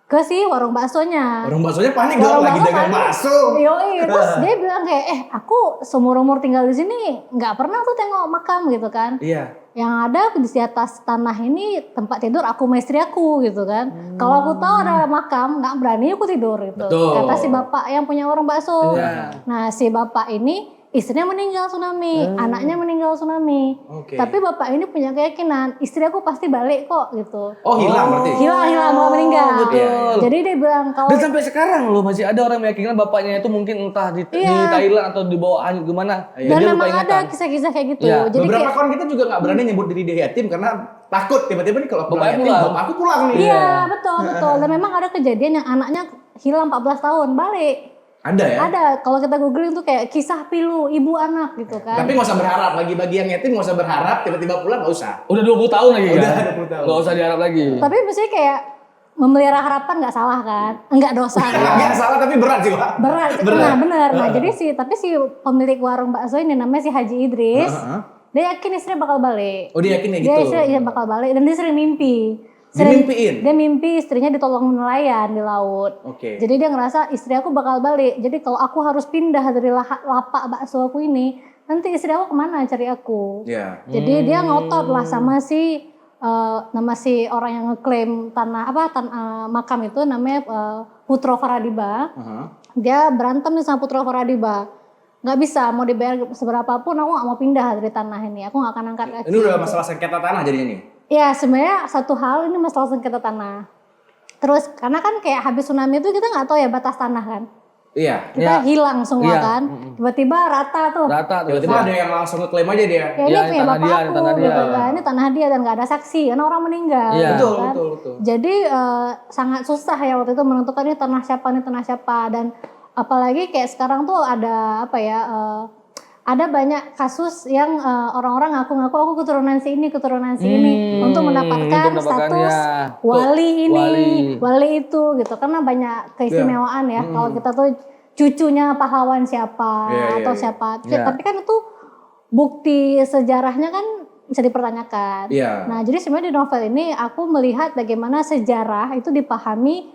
Ke si warung baksonya. Warung baksonya panik dong, lagi dagang bakso. Yoi, terus dia bilang kayak, aku seumur-umur tinggal di sini nggak pernah tuh tengok makam gitu kan. Iya. Yang ada di atas tanah ini tempat tidur aku sama istri aku gitu kan. Kalau aku tahu ada makam, nggak berani aku tidur gitu. Betul. Kata si bapak yang punya warung bakso. Iya. Nah si bapak ini istrinya meninggal tsunami, anaknya meninggal tsunami. Oke. Tapi bapak ini punya keyakinan istri aku pasti balik kok gitu. Oh, hilang berarti. Hilang mau meninggal. betul. Jadi dia bilang kalau Dan sampai sekarang loh masih ada orang meyakinkan bapaknya itu mungkin entah di Thailand atau di bawah angin gimana. dan Dia memang lupa ada ingatan. kisah-kisah kayak gitu. Iya. Jadi Beberapa kayak kawan kita juga nggak berani nyebut diri dia yatim karena takut tiba-tiba nih kalau Bapaknya yatim, pulang. bapak aku pulang nih. iya betul. Dan memang ada kejadian yang anaknya hilang 14 tahun balik. Ada ya. Ada, kalau kita googling tuh kayak kisah pilu ibu anak gitu kan. Tapi nggak usah berharap, bagi yang yatim nggak usah berharap tiba-tiba pulang, nggak usah. Udah 20 tahun lagi kan? Udah 20 tahun. Nggak usah diharap lagi. Tapi maksudnya kayak memelihara harapan nggak salah kan? Enggak dosa kan? Nggak salah tapi berat sih Pak. Berat. Nah benar. Nah jadi tapi si pemilik warung bakso ini namanya si Haji Idris. Dia yakin istrinya bakal balik. Oh dia yakin ya Dia gitu. istrinya bakal balik dan dia sering mimpi. Dimimpiin? Dia mimpi istrinya ditolong nelayan di laut. Oke. Jadi dia ngerasa istri aku bakal balik. Jadi kalau aku harus pindah dari lapak bakso aku ini, nanti istri aku kemana cari aku? Iya. Jadi dia ngotot lah sama si nama si orang yang ngeklaim makam itu namanya Putro Faradiba. Dia berantem nih sama Putro Faradiba. Nggak bisa, mau dibayar seberapapun aku nggak mau pindah dari tanah ini. Aku nggak akan angkat kaki. Ini udah masalah sengketa tanah jadinya nih. Ya sebenarnya satu hal ini masalah sengketa tanah. Terus karena kan kayak habis tsunami itu kita nggak tahu ya batas tanah kan. Iya. Kita hilang semua Iya. kan. Tiba-tiba rata tuh. Rata Tiba-tiba ada yang langsung ngeklaim aja dia. Ya ini Iya, punya tanah bapak dia, aku tanah dia, gitu ya. kan. Ini tanah dia dan nggak ada saksi karena orang meninggal. Iya. Gitu Betul, kan. betul. Jadi sangat susah ya waktu itu menentukan ini tanah siapa dan apalagi kayak sekarang tuh ada ada banyak kasus yang orang-orang ngaku-ngaku aku keturunan si ini untuk mendapatkan untuk status ya. wali ini, Wali. wali itu gitu. Karena banyak keistimewaan ya. Kalau kita tuh cucunya pahlawan siapa Iya, atau iya. siapa. Iya. Tapi kan itu bukti sejarahnya kan bisa dipertanyakan. Iya. Nah, jadi sebenarnya di novel ini aku melihat bagaimana sejarah itu dipahami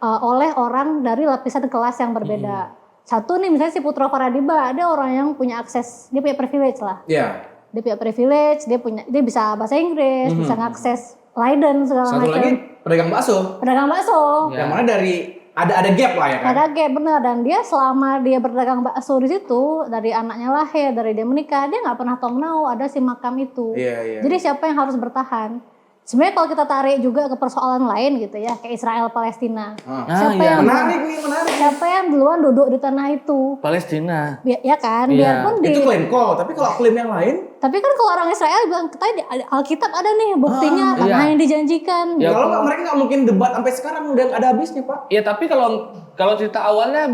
oleh orang dari lapisan kelas yang berbeda. Satu nih misalnya si Putro Faradiba, ada orang yang punya akses, dia punya privilege lah. Iya. Dia punya privilege, dia bisa bahasa Inggris, bisa ngakses Leiden segala Satu macam. lagi pedagang bakso. Pedagang bakso. Yang mana dari ada gap lah ya kan. Ada gap bener, dan dia selama dia berdagang bakso di situ, dari anaknya lahir, dari dia menikah, dia nggak pernah tahu menau ada si makam itu. Iya. Jadi siapa yang harus bertahan? Sebenarnya kalau kita tarik juga ke persoalan lain gitu ya, kayak Israel Palestina. iya. Menarik. Siapa yang duluan duduk di tanah itu? Palestina. Ya kan, Iya. biarpun Itu klaim kok, tapi kalau klaim yang lain, tapi kan kalau orang Israel bilang kita di Alkitab ada nih buktinya tanah iya. yang dijanjikan. Ya, kalau nggak mereka nggak mungkin debat sampai sekarang dan ada habisnya Pak. Ya tapi kalau cerita awalnya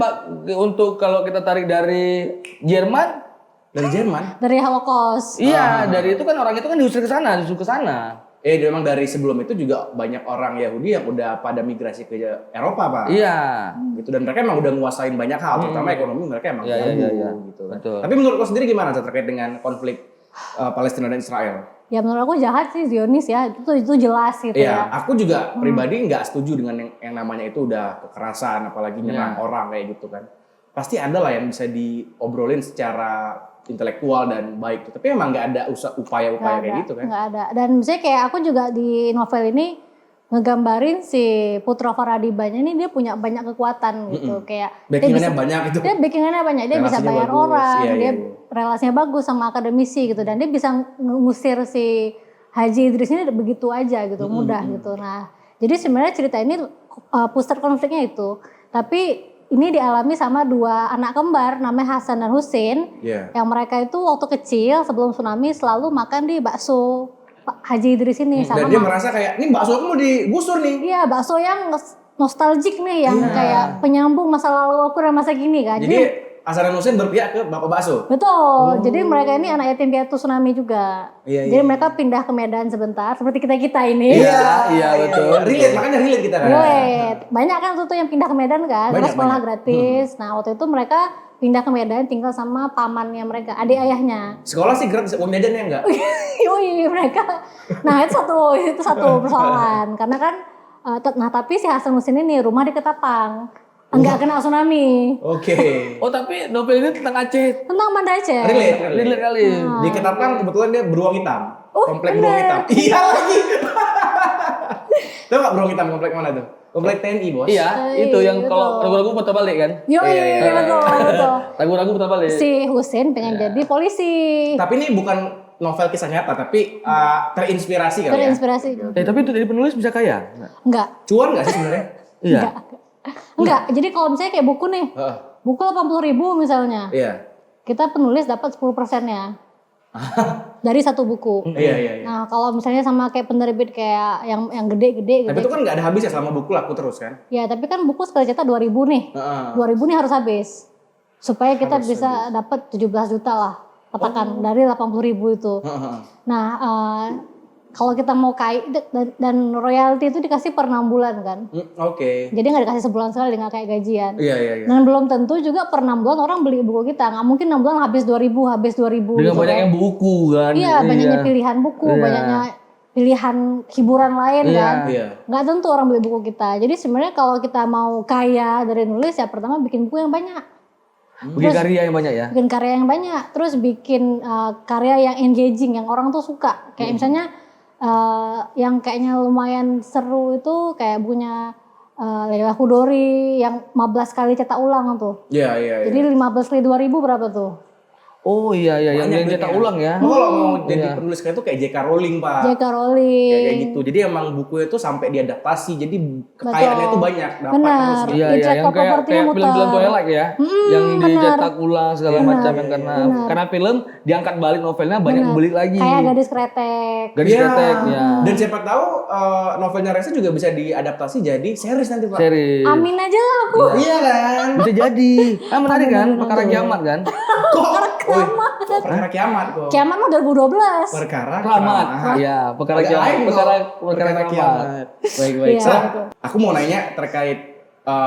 untuk kalau kita tarik dari Jerman, Dari Jerman. Dari Holocaust. iya dari itu kan orang itu kan diusir ke sana. Memang dari sebelum itu juga banyak orang Yahudi yang udah pada migrasi ke Eropa Pak. Iya. Gitu, dan mereka emang udah nguasain banyak hal, terutama ekonomi mereka emang Iya, jago iya. gitu kan. Betul. Tapi menurut lo sendiri gimana terkait dengan konflik Palestina dan Israel? Ya menurut aku jahat sih Zionis ya, itu jelas gitu Iya, ya. aku juga pribadi nggak setuju dengan yang namanya itu udah kekerasan, apalagi nyerang orang kayak gitu kan. Pasti ada lah yang bisa diobrolin secara intelektual dan baik. Tapi emang nggak ada upaya-upaya kayak gitu kan. Nggak ada. Dan misalnya kayak aku juga di novel ini ngegambarin si Putro Faradibanya ini dia punya banyak kekuatan gitu. Kayak Backingannya banyak itu. Dia backingannya banyak, dia bisa Relasinya bayar bagus. orang, Iya, dia iya. relasinya bagus sama akademisi gitu, dan dia bisa ngusir si Haji Idris ini begitu aja gitu, mudah gitu. Nah, jadi sebenarnya cerita ini pusat konfliknya itu, tapi ini dialami sama 2 anak kembar namanya Hasan dan Husin. Iya. Yang mereka itu waktu kecil sebelum tsunami selalu makan di bakso Pak Haji Idris ini Dan sama dia merasa kayak, ini bakso aku mau digusur nih. iya, bakso yang nostalgic nih, yang kayak penyambung masa lalu aku dan masa kini kan. Jadi Hasan dan Husin berpihak ke bapak bakso. Betul. Jadi mereka ini anak yatim piatu tsunami juga. Iya, Jadi iya. mereka pindah ke Medan sebentar, seperti kita ini. Iya, betul. Relate, makanya relate kita kan. Relate. Banyak kan tuh yang pindah ke Medan kan, Banyak, terus sekolah banyak. gratis. Nah waktu itu mereka pindah ke Medan tinggal sama pamannya mereka, adik ayahnya. Sekolah sih gratis, uang jajannya enggak. Yoi, mereka. Nah itu satu persoalan. Karena kan, nah tapi si Hasan Husin ini rumah di Ketapang. Enggak kena tsunami. Oke. Oh tapi novel ini tentang Aceh. Tentang Banda Aceh. Relate kali. Di Ketapang kebetulan dia beruang hitam. Oh, Komplek bener. beruang hitam. Iya lagi. Tahu nggak beruang hitam komplek mana tuh? Komplek TNI, Bos. Iya, Iya, itu yang betul. kalau ragu-ragu putar balik kan. Yoi, Iya. betul. Ragu-ragu putar balik. Si Husin pengen jadi polisi. Tapi ini bukan novel kisah nyata, tapi terinspirasi kali ya. Terinspirasi. Tapi untuk jadi penulis bisa kaya? Enggak. Cuan nggak sih sebenarnya? Iya. Enggak. Jadi kalau misalnya kayak buku nih, Heeh. buku 80.000 misalnya. Iya. Kita penulis dapat 10%-nya. Dari satu buku. Iya, iya, iya. Nah, kalau misalnya sama kayak penerbit kayak yang gede-gede Tapi gitu. itu kan nggak ada habisnya selama buku laku terus kan? Ya, tapi kan buku sekali cetak 2.000 nih. Heeh. 2.000 nih harus habis. Supaya kita bisa dapat 17 juta lah. Katakan dari 80.000 itu. Heeh. Nah, kalau kita mau kaya dan royalti itu dikasih per 6 bulan kan. Oke. Jadi nggak dikasih sebulan sekali, nggak kayak gajian. Iya, iya, iya. Dan belum tentu juga per 6 bulan orang beli buku kita. Nggak mungkin 6 bulan habis 2.000 Dengan gitu banyaknya kan. buku kan. Iya, banyaknya pilihan buku, Iya. banyaknya pilihan hiburan lain Iya. kan. Iya. Nggak tentu orang beli buku kita. Jadi sebenarnya kalau kita mau kaya dari nulis ya pertama bikin buku yang banyak. Bikin karya yang banyak ya. Bikin karya yang banyak. Terus bikin karya yang engaging, yang orang tuh suka. Kayak misalnya yang kayaknya lumayan seru itu kayak bukunya Leila Chudori yang 15 kali cetak ulang tuh. Iya, iya, iya. Jadi 15 kali 2.000 berapa tuh? Oh iya yang Banyak cetak duitnya. ulang ya. Oh, kalau mau jadi Iya. penulis kayak itu kayak J.K. Rowling, Pak. J.K. Rowling. Kayak gitu. Jadi emang bukunya itu sampai diadaptasi. Jadi kekayaannya itu banyak. Dapat Benar. terus. Iya Intellectual yang kayak property-nya muter. film-film Twilight ya, yang benar. dicetak ulang segala Iya, macam iya, yang benar. karena film diangkat balik novelnya banyak Benar. yang beli lagi. Kayak Gadis Kretek. Gadis Iya. Kretek ya. Dan siapa tahu novelnya Reza juga bisa diadaptasi jadi series nanti, Pak. Series. Amin aja lah aku. Iya kan? Bisa jadi. Menarik kan? Perkara kiamat kan? Kok? Perkara kiamat kok. Kiamat mah 2012. Perkara Kiamat. Iya, perkara Agak kiamat. lain kok. Perkara kiamat. Baik, baik. Iya, So, betul. aku mau nanya terkait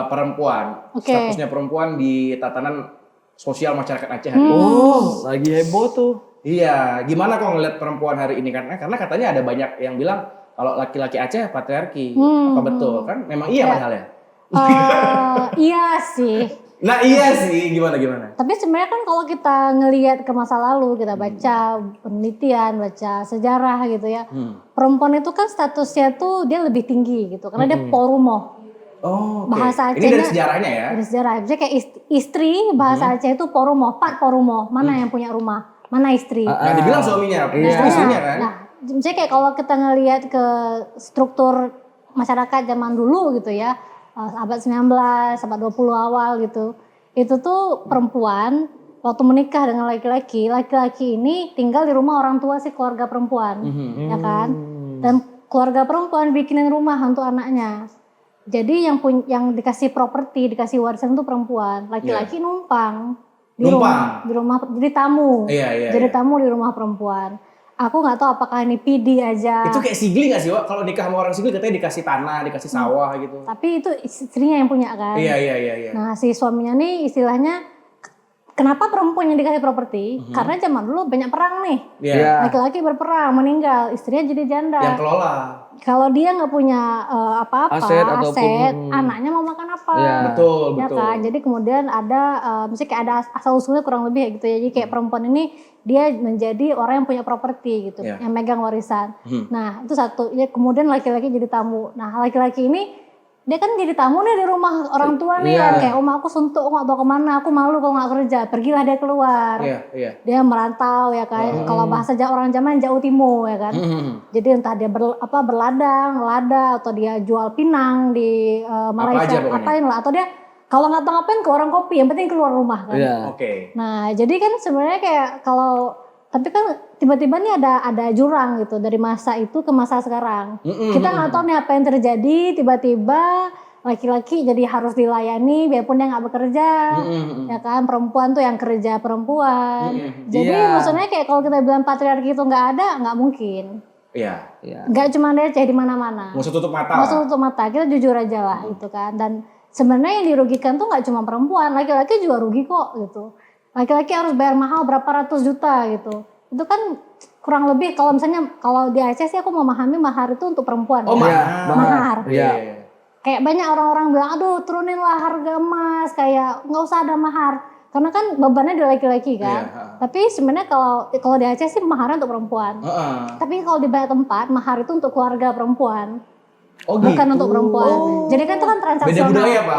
perempuan. Oke. Statusnya perempuan di tatanan sosial masyarakat Aceh hari ini. Oh, lagi heboh tuh. Iya, gimana kok ngeliat perempuan hari ini? Karena katanya ada banyak yang bilang kalau laki-laki Aceh patriarki. Apa betul kan? Memang iya padahal ya. Iya sih. Nah iya sih, gimana? Tapi sebenarnya kan kalau kita ngelihat ke masa lalu, kita baca penelitian, baca sejarah gitu ya. Perempuan itu kan statusnya tuh dia lebih tinggi gitu. Karena dia porumoh. Oh, oke. Bahasa Ini dari Acehnya- sejarahnya ya? Dari sejarah. Misalnya kayak istri bahasa Aceh itu porumoh, pat porumoh. Mana yang punya rumah? Mana istri? Nah, dibilang suaminya, Iya. istrinya kan? Nah, misalnya kayak kalau kita ngelihat ke struktur masyarakat zaman dulu gitu ya, abad 19, abad 20 awal gitu. Itu tuh perempuan waktu menikah dengan laki-laki ini tinggal di rumah orang tua si keluarga perempuan, ya kan? Dan keluarga perempuan bikinin rumah untuk anaknya. Jadi yang dikasih properti, dikasih warisan tuh perempuan, laki-laki numpang di rumah jadi tamu. Iya, Jadi iya. tamu di rumah perempuan. Aku nggak tahu apakah ini PD aja. Itu kayak sigli gak sih, Wak? Kalau nikah sama orang sigli katanya dikasih tanah, dikasih sawah gitu. Tapi itu istrinya yang punya kan. Iya. Nah si suaminya nih istilahnya kenapa perempuan yang dikasih properti? Karena zaman dulu banyak perang nih. Iya. Laki-laki berperang meninggal, istrinya jadi janda. Yang kelola. Kalau dia nggak punya apa-apa, Aset ataupun- anaknya mau makan apa? Iya. Betul, Ya betul. kan, jadi kemudian ada, misalnya kayak ada asal usulnya kurang lebih kayak gitu ya. Jadi kayak perempuan ini dia menjadi orang yang punya properti gitu, Iya. yang megang warisan. Nah itu satu. Ya kemudian laki-laki jadi tamu. Nah laki-laki ini dia kan jadi tamu nih di rumah orang tua nih Iya. kan. Kayak aku suntuk, aku nggak tahu kemana, aku malu kalau nggak kerja. Pergilah dia keluar. Iya. Dia merantau ya kan. Kalau bahasa orang zaman jauh timur ya kan. Jadi entah dia berladang, lada atau dia jual pinang di aja Malaysia, pokoknya. apain lah, atau dia kalau nggak tahu ngapain ke warung kopi, yang penting keluar rumah kan. Iya. Oke. Nah, jadi kan sebenarnya kayak kalau tapi kan tiba-tiba nih ada jurang gitu dari masa itu ke masa sekarang. Kita nggak tahu nih apa yang terjadi, tiba-tiba laki-laki jadi harus dilayani biarpun dia nggak bekerja, ya kan, perempuan tuh yang kerja perempuan. Jadi Iya. maksudnya kayak kalau kita bilang patriarki itu nggak ada, nggak mungkin. Iya. Iya. Nggak cuma ada di mana-mana. Nggak usah tutup mata. Nggak usah tutup mata, kita jujur aja lah gitu kan. Dan sebenarnya yang dirugikan tuh nggak cuma perempuan, laki-laki juga rugi kok gitu. Laki-laki harus bayar mahal berapa ratus juta gitu. Itu kan kurang lebih kalau misalnya kalau di Aceh sih aku memahami mahar itu untuk perempuan. Oh, ya. mahar. Mahar. Iya. Kayak banyak orang-orang bilang, aduh turuninlah harga emas, kayak nggak usah ada mahar. Karena kan bebannya di laki-laki kan. Iya. Tapi sebenarnya kalau di Aceh sih maharnya untuk perempuan. Tapi kalau di banyak tempat mahar itu untuk keluarga perempuan. Oh, Bukan gitu. untuk perempuan. Jadi kan itu kan Beda transaksional. budaya, Pak.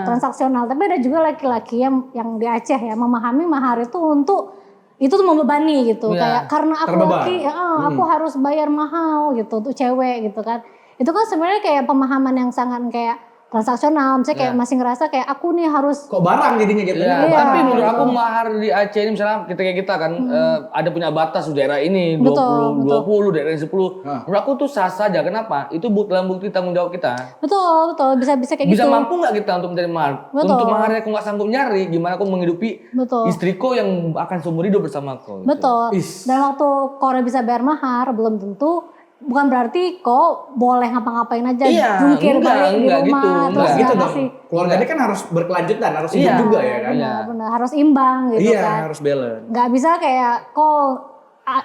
Transaksional. Tapi ada juga laki-laki yang di Aceh ya memahami mahar itu untuk itu tuh membebani gitu. Iya. Kayak karena aku Terbeban. laki, aku harus bayar mahal gitu untuk cewek gitu kan. Itu kan sebenarnya kayak pemahaman yang sangat kayak transaksional. Misalnya kayak masih ngerasa kayak aku nih harus Kok barang jadinya gitu. Iya, Iya. tapi menurut aku mahar di Aceh ini misalnya kita kan ada punya batas di daerah ini 20, Betul, 20, daerah ini 10. Menurut aku tuh sah saja. Kenapa? Itu dalam bukti tanggung jawab kita. betul bisa kayak Bisa gitu. mampu nggak kita untuk mencari mahar? Betul. Untuk maharnya aku nggak sanggup nyari, gimana aku menghidupi Betul. istriku yang akan seumur hidup bersama aku. Gitu. Betul. Is. Dan waktu kau udah bisa bayar mahar belum tentu bukan berarti kau boleh ngapa-ngapain aja Iya, jungkir enggak, balik di enggak rumah gitu, terus enggak. nggak Gitu dong. ngasih. Keluarganya kan harus berkelanjutan, harus hidup Iya. juga ya kan. Iya. Benar, harus imbang gitu Iya, kan. harus balance. Nggak bisa kayak kau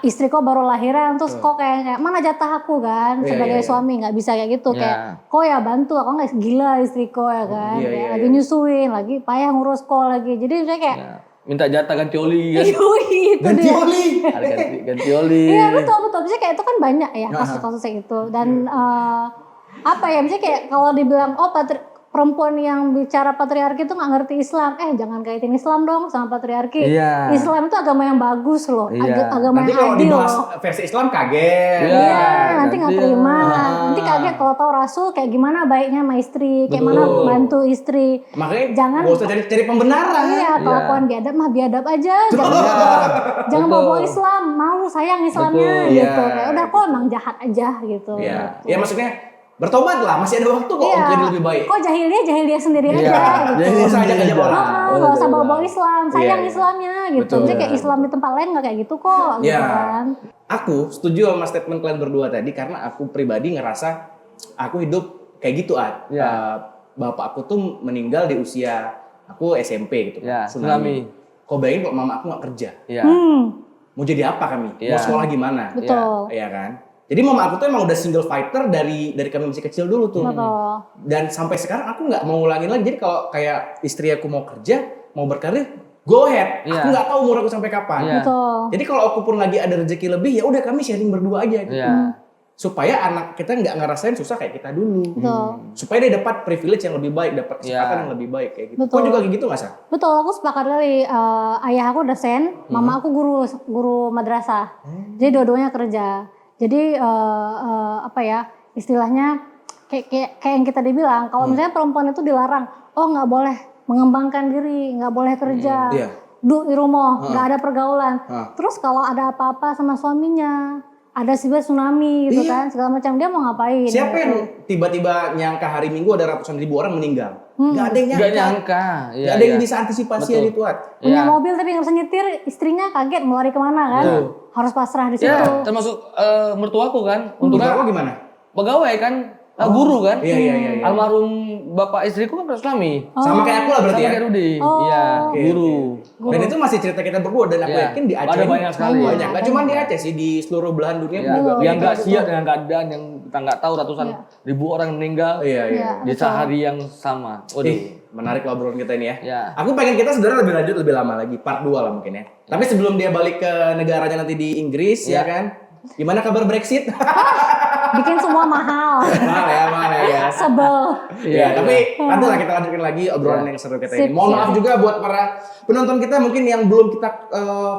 istri kau baru lahiran terus kau kayak mana jatah aku kan Iya, sebagai iya, iya. suami, nggak bisa kayak gitu. Iya. Kayak kau ya bantu, aku nggak gila istri kau ya kan. Iya, Kayak iya, lagi iya. nyusuin, lagi payah ngurus kau lagi. Jadi saya kayak Ya, minta jatah ganti oli kan. itu Ganti dia. oli. Ada ganti oli. Iya betul. Misalnya kayak itu kan banyak ya kasus-kasus kayak gitu. Dan apa ya, misalnya kayak kalau dibilang perempuan yang bicara patriarki itu nggak ngerti Islam. Jangan kaitin Islam dong sama patriarki. Iya. Islam itu agama yang bagus loh, Iya. agama Nanti yang kalau adil dibahas loh. versi Islam kaget. Iya. Iya, nanti nggak nanti, terima. Nanti kaget kalau tahu Rasul kayak gimana baiknya sama istri, kayak mana Betul. bantu istri. Makanya Jangan- gak usah cari pembenaran. Iya, kelakuan biadab mah biadab aja. Jangan bawa Islam, malu sayang Islamnya Betul. gitu. Iya. Kayak udah kok emang jahat aja gitu. Iya. Ya maksudnya bertobat lah, masih ada waktu kok Iya. untuk jadi lebih baik. Kok jahiliyah sendiri Iya. aja gitu. Jadi Nggak usah ajak-ajak orang. Nggak usah bawa-bawa Islam, sayang Iya. Islamnya gitu. Betul. Jadi kayak Islam di tempat lain nggak kayak gitu kok, gitu Iya. kan. Aku setuju sama statement kalian berdua tadi karena aku pribadi ngerasa aku hidup kayak gitu Iya. Bapak aku tuh meninggal di usia aku SMP gitu. Iya, Tsunami. Kau bayangin kalau mama aku nggak kerja, Iya. mau jadi apa kami? Iya. Mau sekolah gimana? Betul. Iya kan? Jadi mama aku tuh emang udah single fighter dari kami masih kecil dulu tuh. Betul. Dan sampai sekarang aku nggak mau ngulangin lagi. Jadi kalau kayak istri aku mau kerja, mau berkarir, go ahead. Iya. Aku nggak tahu umur aku sampai kapan. Iya. Betul. Jadi kalau aku pun lagi ada rezeki lebih, ya udah kami sharing berdua aja. Gitu. Iya. Supaya anak kita nggak ngerasain susah kayak kita dulu. Betul. Supaya dia dapat privilege yang lebih baik, dapat kesempatan Iya. yang lebih baik kayak gitu. Betul. Kau juga kayak gitu nggak, Sa? Betul, aku sepakat kali. Ayah aku dosen, mama aku guru madrasah. Jadi dua-duanya kerja. Jadi apa ya, istilahnya kayak yang kita dibilang, kalau misalnya perempuan itu dilarang, nggak boleh mengembangkan diri, nggak boleh kerja, Iya. duduk di rumah, nggak ada pergaulan. Hah. Terus kalau ada apa-apa sama suaminya, ada tsunami gitu Iya. kan, segala macam, dia mau ngapain? Siapa gitu. yang tiba-tiba nyangka hari Minggu ada ratusan ribu orang meninggal? Nggak ada yang nyangka. Nggak nyangka. Iya, Nggak ada yang iya. bisa antisipasi Betul. hari Tuhan. Punya Iya. mobil tapi nggak bisa nyetir, istrinya kaget mau lari kemana kan? Betul. Harus pasrah di situ. Ya, termasuk mertuaku kan. Untuk Untungnya aku gimana? pegawai kan, guru kan. Iya, iya, iya. Almarhum bapak istriku kan Islami. Sama kayak aku lah berarti Sama ya. kayak Rudi. Oh. Iya, Oke, guru. Dan itu masih cerita kita berdua dan aku Iya. yakin di Aceh Ada ini banyak sekali. Banyak. Nggak cuma di Aceh sih, di seluruh belahan dunia Ya, juga. yang nggak gitu. siap dengan keadaan yang kita nggak tahu ratusan ribu orang meninggal Iya, iya. Iya. di sehari yang sama. Waduh. Menarik lah obrolan kita ini ya. Ya. Aku pengen kita sebenarnya lebih lanjut lebih lama lagi, part 2 lah mungkin ya. Tapi sebelum dia balik ke negaranya nanti di Inggris ya Iya. kan. Gimana kabar Brexit? Bikin semua mahal. Mahal ya. Sebel. Iya, tapi nanti lah kita lanjutin lagi obrolan yang seru kita ini. Sip, Mohon sip. maaf juga buat para penonton kita mungkin yang belum kita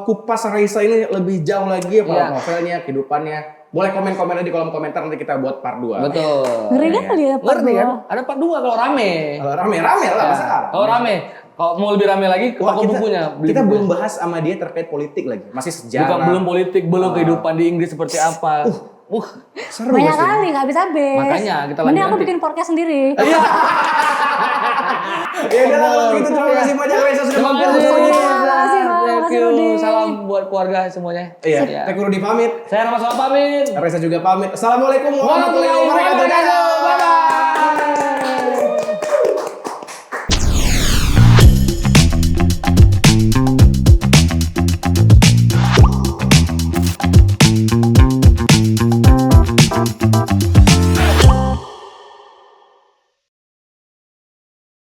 kupas Raisa ini lebih jauh lagi apa Iya. novelnya, kehidupannya. Boleh komen-komen aja di kolom komentar, nanti kita buat part 2. Betul. Ngeri kali ya part Ngerti kan? dua. Ada part 2 kalau rame. Kalau rame-rame lah masa kalah. Kalau rame, kalau mau lebih rame lagi ke Wah, toko bukunya. Beli kita bukunya. belum bahas sama dia terkait politik lagi. Masih sejarah. Bukan belum politik, belum kehidupan di Inggris seperti apa. Seru Banyak pasti. kali nggak habis habis. Makanya kita Mending lanjut aku nanti. bikin podcast sendiri. Iya. Ya udah kalau begitu terima kasih banyak Raisa sudah Terima mampir kasih. bersama kita. Makasih, Bang. Thank Makasih, you. Rudi. Salam buat keluarga semuanya. Iya, Ya. Teh Rudi pamit. Saya Rama Soal pamit. Raisa juga pamit. Assalamualaikum warahmatullahi Warahmatullahi wabarakatuh. wabarakatuh. Bye-bye.